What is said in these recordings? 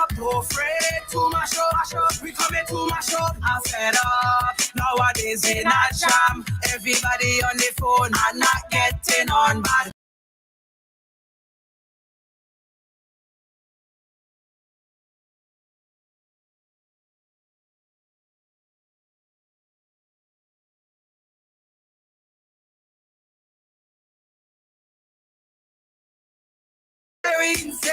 up, no afraid to mash up. We coming to mash up. I'm fed up. Nowadays in a jam. Everybody on the phone and not getting on bad. Insane,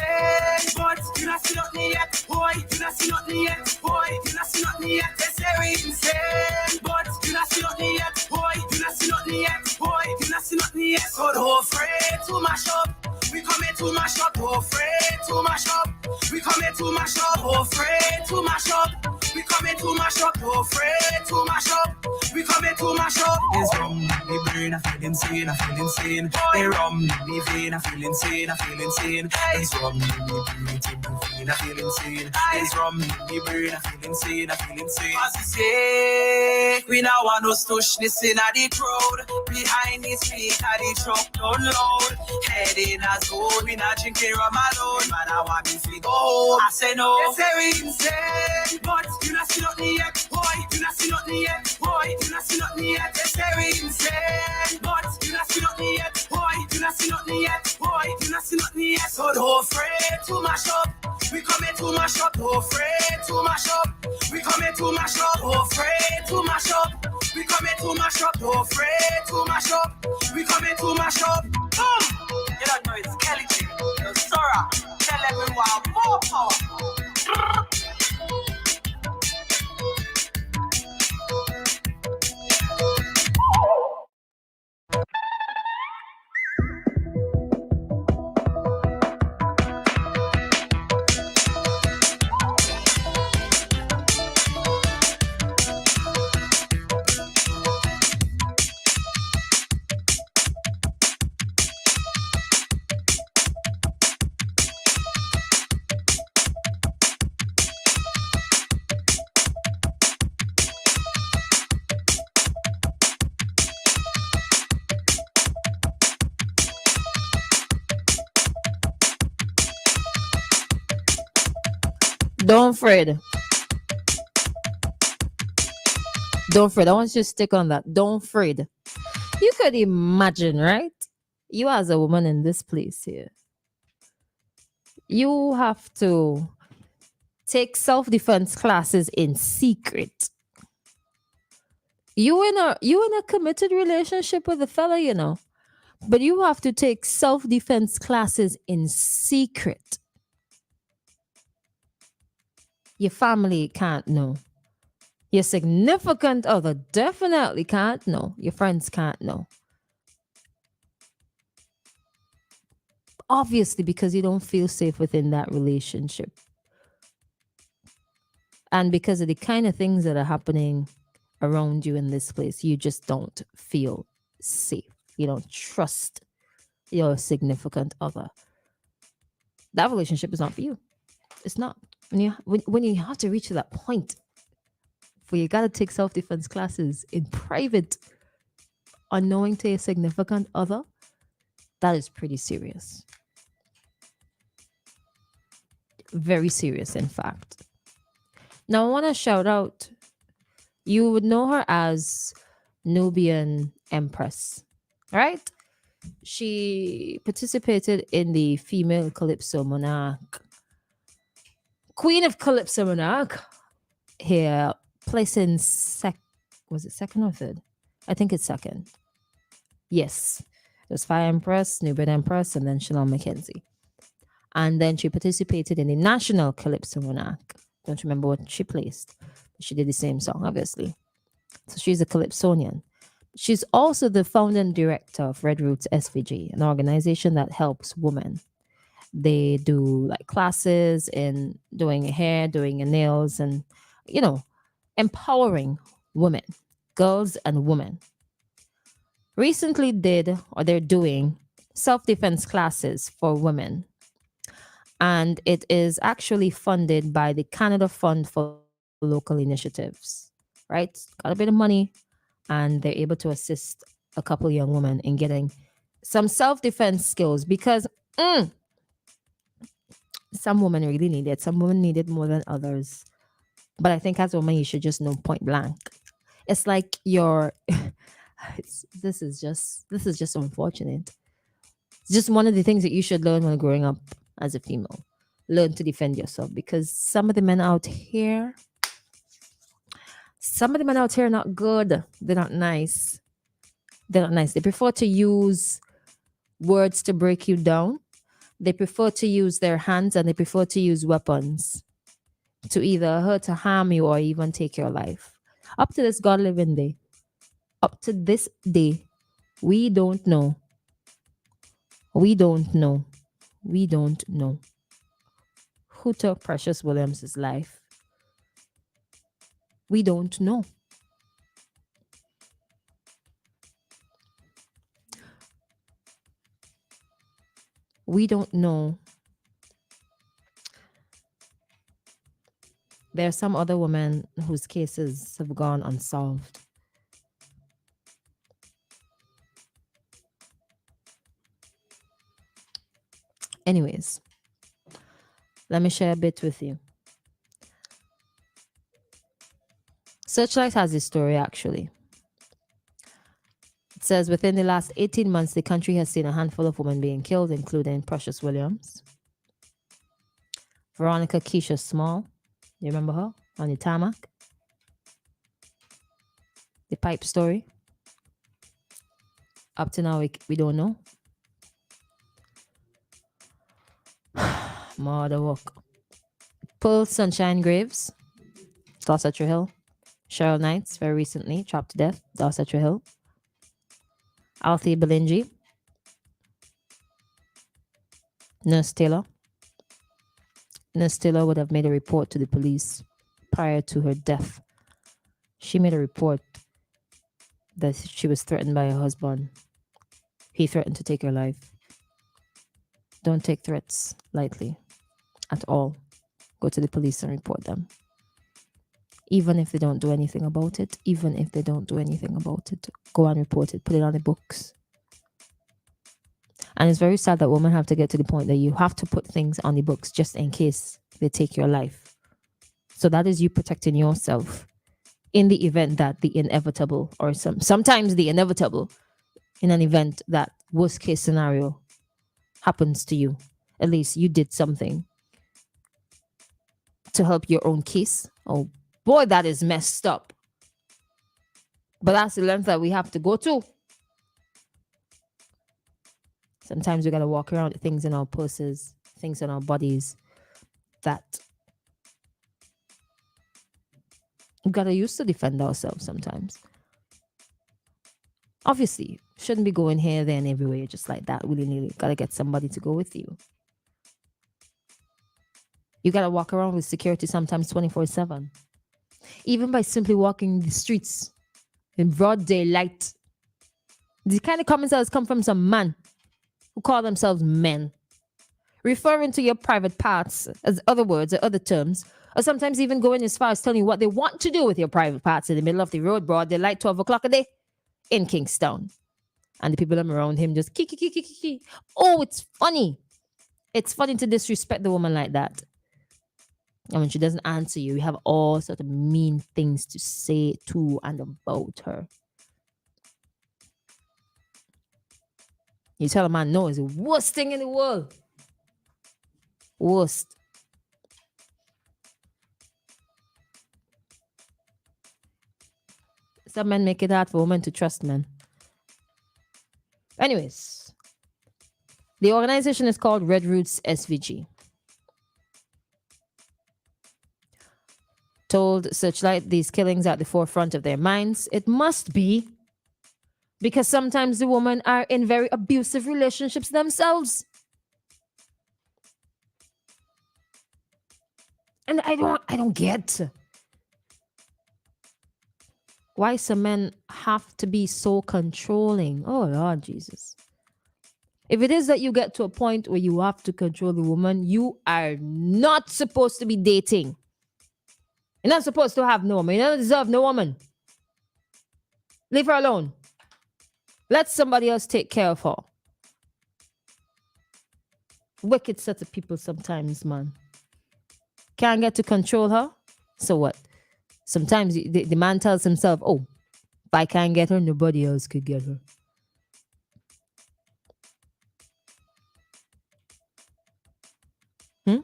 but you not see nothing yet, boy. You not see nothing yet, boy. You not see nothing yet. It's very insane, but you not see nothing yet, boy. You not see nothing yet, boy. You not see nothing yet. So don't afraid to mash up. We coming to mash up. Don't afraid to mash up. We coming to mash up. Don't afraid to mash up. We coming to mash up. Don't afraid to mash up. We coming to mash up. It's rum in me brain, I feel insane, I feel insane. They rum in me vein, I feel insane, I feel insane. It's rum in me brain, I feel insane. It's rum in me brain, I feel insane, I feel insane. As we say, we now want no stushness in the crowd. Behind the speaker, the truck down loud. Head in a zone, we not drinking rum alone. Man, I want me to go. I say no. It's very insane, but you not see nothing yet, boy. You not see nothing yet, boy. You not see nothing yet. It's very insane, but you not see nothing yet, boy. You not see nothing yet, boy. You not see nothing yet. So don't afraid to mash up. We coming to mash up. Don't afraid to mash up. We coming to mash up. Don't afraid to mash up. We coming to mash up. Don't afraid to mash up. We coming to mash up. Boom! You don't know it's Kelly G. No, Sora. Tell everyone more power. Don't fret. Don't fret. I want you to stick on that. Don't fret. You could imagine, right? You as a woman in this place here. You have to take self-defense classes in secret. You in a committed relationship with a fella, you know. But you have to take self-defense classes in secret. Your family can't know. Your significant other definitely can't know. Your friends can't know. Obviously, because you don't feel safe within that relationship. And because of the kind of things that are happening around you in this place, you just don't feel safe. You don't trust your significant other. That relationship is not for you. It's not. When you have to reach to that point where you got to take self-defense classes in private, unknowing to your significant other, that is pretty serious. Very serious, in fact. Now, I want to shout out, you would know her as Nubian Empress, right? She participated in the Female Calypso Monarch. Queen of Calypso Monarch here, placing was it second or third? I think it's second. Yes. There's Fire Empress, Nubian Empress, and then Chanel Mackenzie. And then she participated in the National Calypso Monarch. Don't remember what she placed. But she did the same song, obviously. So she's a Calypsonian. She's also the founder and director of Red Roots SVG, an organization that helps women. They do like classes in doing hair, doing your nails, and, you know, empowering women, girls and women. Recently they're doing self-defense classes for women. And it is actually funded by the Canada Fund for Local Initiatives, right? Got a bit of money, and they're able to assist a couple young women in getting some self-defense skills because Some women really need it. Some women need it more than others. But I think as a woman, you should just know point blank. It's like your this is just unfortunate. It's just one of the things that you should learn when growing up as a female. Learn to defend yourself because some of the men out here are not good. They're not nice. They're not nice. They prefer to use words to break you down. They prefer to use their hands and they prefer to use weapons to either hurt or harm you or even take your life. Up to this God living day, up to this day, we don't know. We don't know. We don't know who took Precious Williams's life. We don't know. We don't know. There are some other women whose cases have gone unsolved. Anyways, let me share a bit with you. Searchlight has this story actually. It says within the last 18 months, the country has seen a handful of women being killed, including Precious Williams, Veronica Keisha Small. You remember her on the tarmac? The pipe story. Up to now, we don't know. Mother work. Pearl Sunshine Graves, Dorsetshire Hill. Cheryl Knights, very recently, chopped to death, Dorsetshire Hill. Althea Belingi. Nurse Taylor. Nurse Taylor would have made a report to the police prior to her death. She made a report that she was threatened by her husband. He threatened to take her life. Don't take threats lightly at all. Go to the police and report them. Even if they don't do anything about it, go and report it, put it on the books. And it's very sad that women have to get to the point that you have to put things on the books just in case they take your life. So that is you protecting yourself in the event that the inevitable, or sometimes the inevitable, in an event that worst case scenario happens to you. At least you did something to help your own case. Oh boy, that is messed up. But that's the length that we have to go to. Sometimes we got to walk around with things in our purses, things in our bodies that we got to use to defend ourselves sometimes. Obviously, shouldn't be going here, there, and everywhere just like that, willy-nilly. Got to get somebody to go with you. You got to walk around with security sometimes 24/7. Even by simply walking the streets in broad daylight. The kind of comments that has come from some man who call themselves men, referring to your private parts as other words or other terms, or sometimes even going as far as telling you what they want to do with your private parts in the middle of the road, broad daylight, 12 o'clock a day in Kingstown. And the people around him just kiki. Oh, it's funny. It's funny to disrespect the woman like that. And when she doesn't answer you, you have all sorts of mean things to say to and about her. You tell a man no, it's the worst thing in the world. Worst. Some men make it hard for women to trust men. Anyways, the organization is called Red Roots SVG. Told Searchlight these killings are at the forefront of their minds. It must be because sometimes the women are in very abusive relationships themselves. And I don't get why some men have to be so controlling. Oh, Lord Jesus. If it is that you get to a point where you have to control the woman, you are not supposed to be dating. You're not supposed to have no woman. You don't deserve no woman. Leave her alone. Let somebody else take care of her. Wicked set of people sometimes, man. Can't get to control her. So what? Sometimes the man tells himself, oh, if I can't get her, nobody else could get her. Hmm?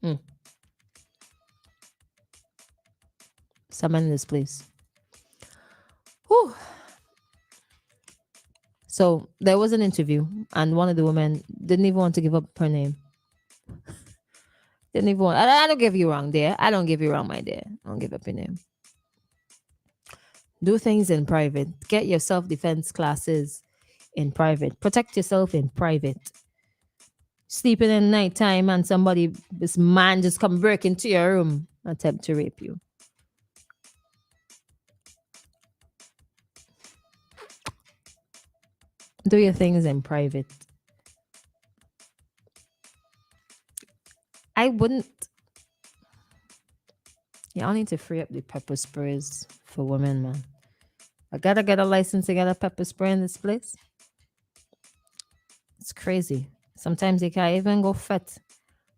Hmm. Someone in this place. Whew. So there was an interview, and one of the women didn't even want to give up her name. Didn't even want. I don't give you wrong, dear. I don't give you wrong, my dear. I don't give up your name. Do things in private. Get your self defense classes in private. Protect yourself in private. Sleeping in nighttime and somebody, this man just come break into your room, attempt to rape you. Do your things in private. I wouldn't. Y'all need to free up the pepper sprays for women, man. I gotta get a license to get a pepper spray in this place. It's crazy. Sometimes you can't even go fit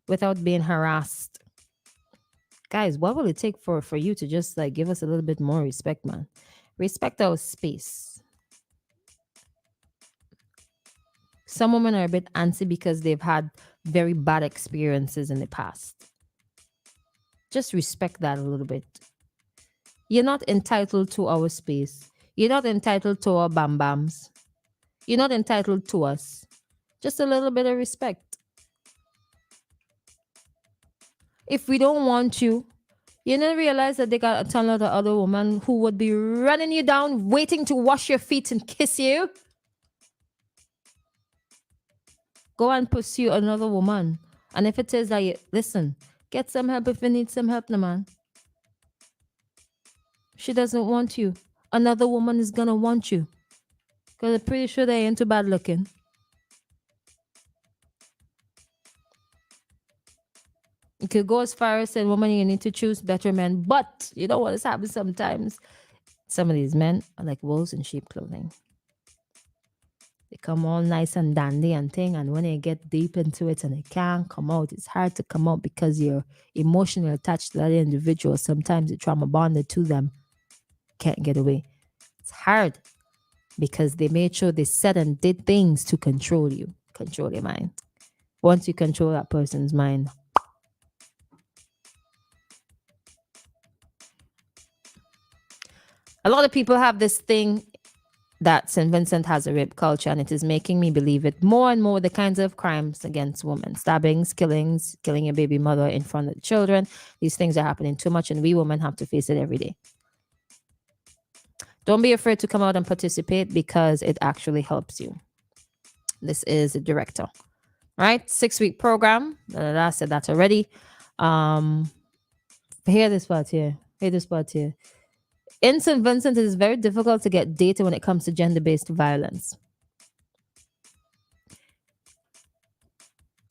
without being harassed. Guys, what will it take for you to just like give us a little bit more respect, man? Respect our space. Some women are a bit antsy because they've had very bad experiences in the past. Just respect that a little bit. You're not entitled to our space. You're not entitled to our bam bams. You're not entitled to us. Just a little bit of respect. If we don't want you, you didn't realize that they got a ton of other women who would be running you down, waiting to wash your feet and kiss you. Go and pursue another woman. And if it is that you, listen, get some help if you need some help, no man. She doesn't want you. Another woman is gonna want you. Because I'm pretty sure they ain't too bad looking. You could go as far as saying, woman, you need to choose better men. But you know what has happened sometimes? Some of these men are like wolves in sheep clothing. They come all nice and dandy and thing, and when they get deep into it and they can't come out, it's hard to come out because you're emotionally attached to that individual. Sometimes you're trauma bonded to them. Can't get away. It's hard because they made sure they said and did things to control you, control your mind. Once you control that person's mind, a lot of people have this thing that St. Vincent has a rape culture, and it is making me believe it more and more. The kinds of crimes against women, stabbings, killings, killing your baby mother in front of the children, these things are happening too much, and we women have to face it every day. Don't be afraid to come out and participate because it actually helps you. This is the director, right? 6-week program. I said that already. Hear this part here. Hear this part here. In St. Vincent, it is very difficult to get data when it comes to gender-based violence.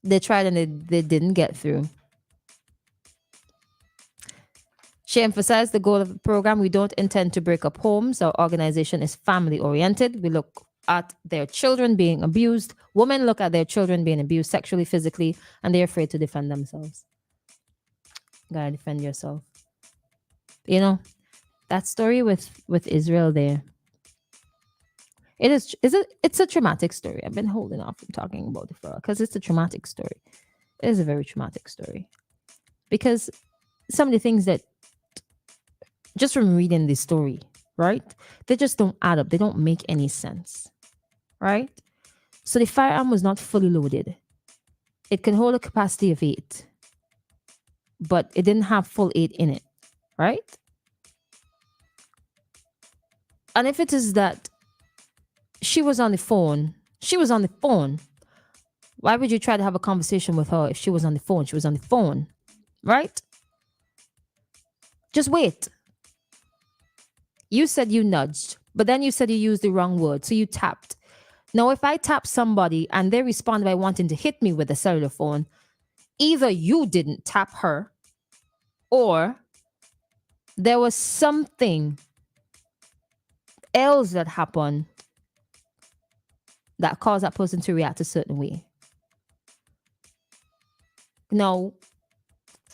They tried and they didn't get through. She emphasized the goal of the program. We don't intend to break up homes. Our organization is family-oriented. We look at their children being abused. Women look at their children being abused sexually, physically, and they're afraid to defend themselves. Gotta defend yourself. You know, that story with Israel there. It's a traumatic story. I've been holding off from talking about it for because it's a traumatic story. It is a very traumatic story. Because some of the things that just from reading this story, right? They just don't add up. They don't make any sense. Right? So the firearm was not fully loaded. It can hold a capacity of 8, but it didn't have full 8 in it. Right? And if it is that she was on the phone, why would you try to have a conversation with her if she was on the phone? She was on the phone, right? Just wait. You said you nudged, but then you said you used the wrong word, so you tapped. Now, if I tap somebody and they respond by wanting to hit me with a cellular phone, either you didn't tap her or there was something else that happened that caused that person to react a certain way. Now,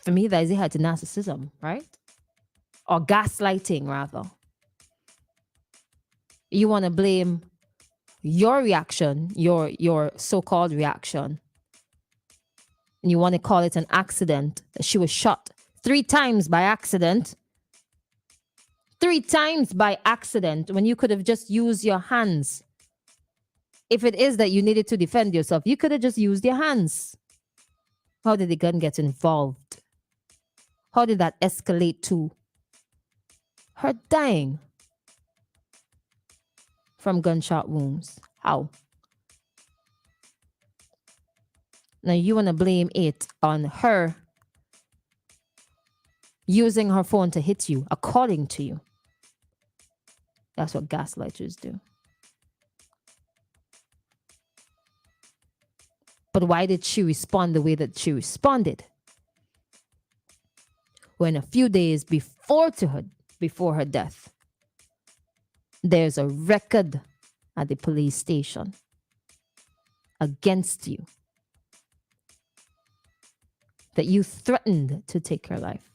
for me, that is a to narcissism, right? Or gaslighting, rather. You want to blame your reaction, your so-called reaction, and you want to call it an accident. That she was shot 3 times by accident. 3 times by accident when you could have just used your hands. If it is that you needed to defend yourself, you could have just used your hands. How did the gun get involved? How did that escalate to her dying from gunshot wounds? How? Now you want to blame it on her using her phone to hit you, according to you. That's what gaslighters do. But why did she respond the way that she responded? When a few days before her death, there's a record at the police station against you that you threatened to take her life.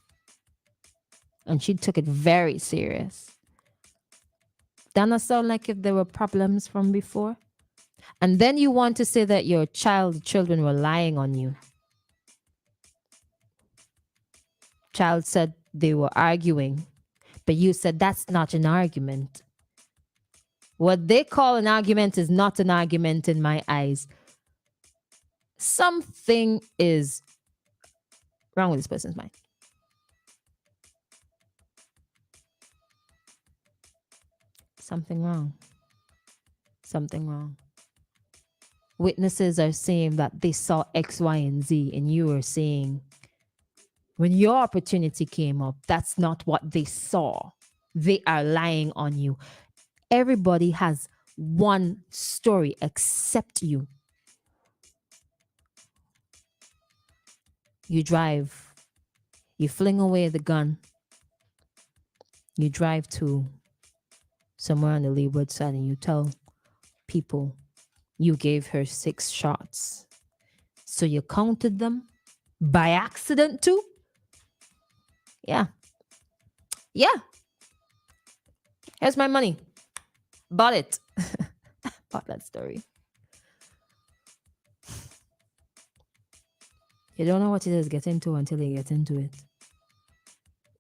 And she took it very serious. Doesn't that sound like if there were problems from before? And then you want to say that your children were lying on you. Child said they were arguing, but you said that's not an argument. What they call an argument is not an argument in my eyes. Something is wrong with this person's mind. Something wrong. Something wrong. Witnesses are saying that they saw X, Y, and Z, and you are saying when your opportunity came up, that's not what they saw. They are lying on you. Everybody has one story except you. You drive, you fling away the gun, you drive to somewhere on the leeward side and you tell people you gave her 6 shots. So you counted them by accident too? Yeah. Here's my money. Bought it. Bought that story. You don't know what it is get into until you get into it.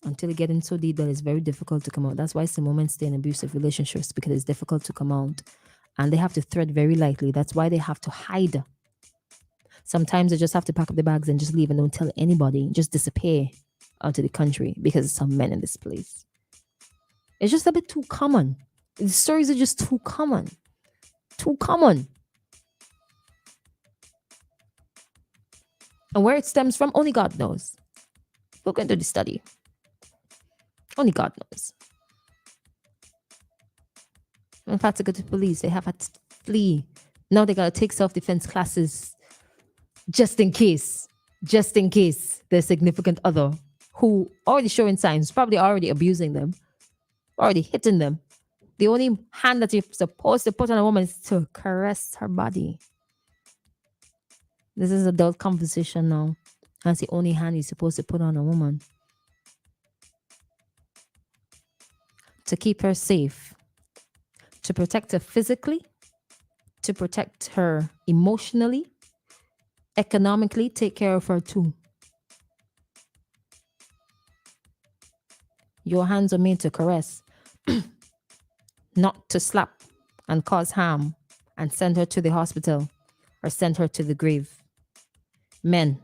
Until you get in so deep that it's very difficult to come out. That's why some women stay in abusive relationships, because it's difficult to come out. And they have to tread very lightly. That's why they have to hide. Sometimes they just have to pack up the bags and just leave and don't tell anybody. Just disappear out of the country because there's some men in this place. It's just a bit too common. The stories are just too common. Too common. And where it stems from, only God knows. Look into the study. Only God knows. In fact, to go to the police, they have had to flee. Now they got to take self-defense classes just in case their significant other, who already showing signs, probably already abusing them, already hitting them. The only hand that you're supposed to put on a woman is to caress her body. This is adult conversation now. That's the only hand you're supposed to put on a woman. To keep her safe. To protect her physically. To protect her emotionally. Economically, take care of her too. Your hands are made to caress. Not to slap and cause harm and send her to the hospital or send her to the grave. Men,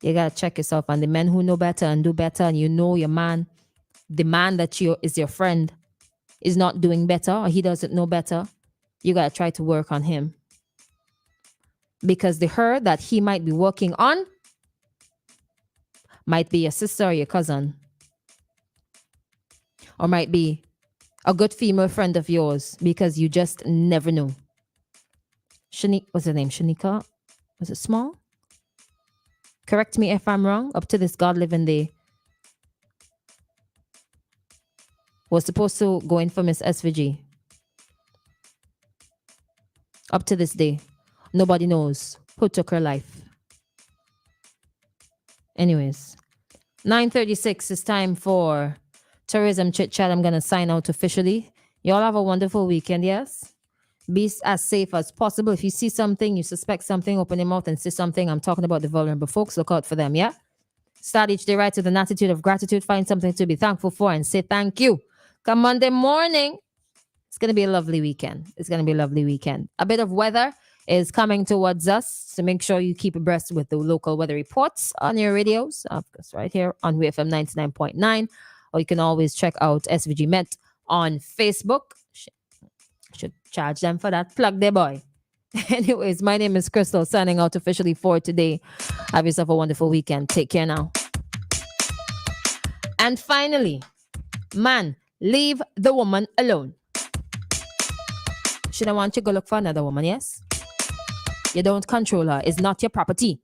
you gotta check yourself. And the men who know better and do better, and you know your man, the man that is your friend, is not doing better, or he doesn't know better, you gotta try to work on him. Because the her that he might be working on might be your sister or your cousin, or might be a good female friend of yours, because you just never know. What's her name? Shanika? Was it Small? Correct me if I'm wrong. Up to this God living day, was supposed to go in for Miss SVG. Up to this day, nobody knows who took her life. Anyways, 9:36 is time for tourism chit chat. I'm gonna sign out officially. Y'all have a wonderful weekend. Yes. Be as safe as possible. If you see something, you suspect something, open your mouth and say something. I'm talking about the vulnerable folks. Look out for them. Yeah. Start each day right with an attitude of gratitude. Find something to be thankful for and say thank you. Come Monday morning. It's going to be a lovely weekend. It's going to be a lovely weekend. A bit of weather is coming towards us. So make sure you keep abreast with the local weather reports on your radios. Of course, right here on WEFM 99.9. Or you can always check out SVG Met on Facebook. Should charge them for that. Plug their boy. Anyways, my name is Christal, signing out officially for today. Have yourself a wonderful weekend. Take care now. And finally, man, leave the woman alone. She don't want you to go look for another woman, yes? You don't control her. It's not your property.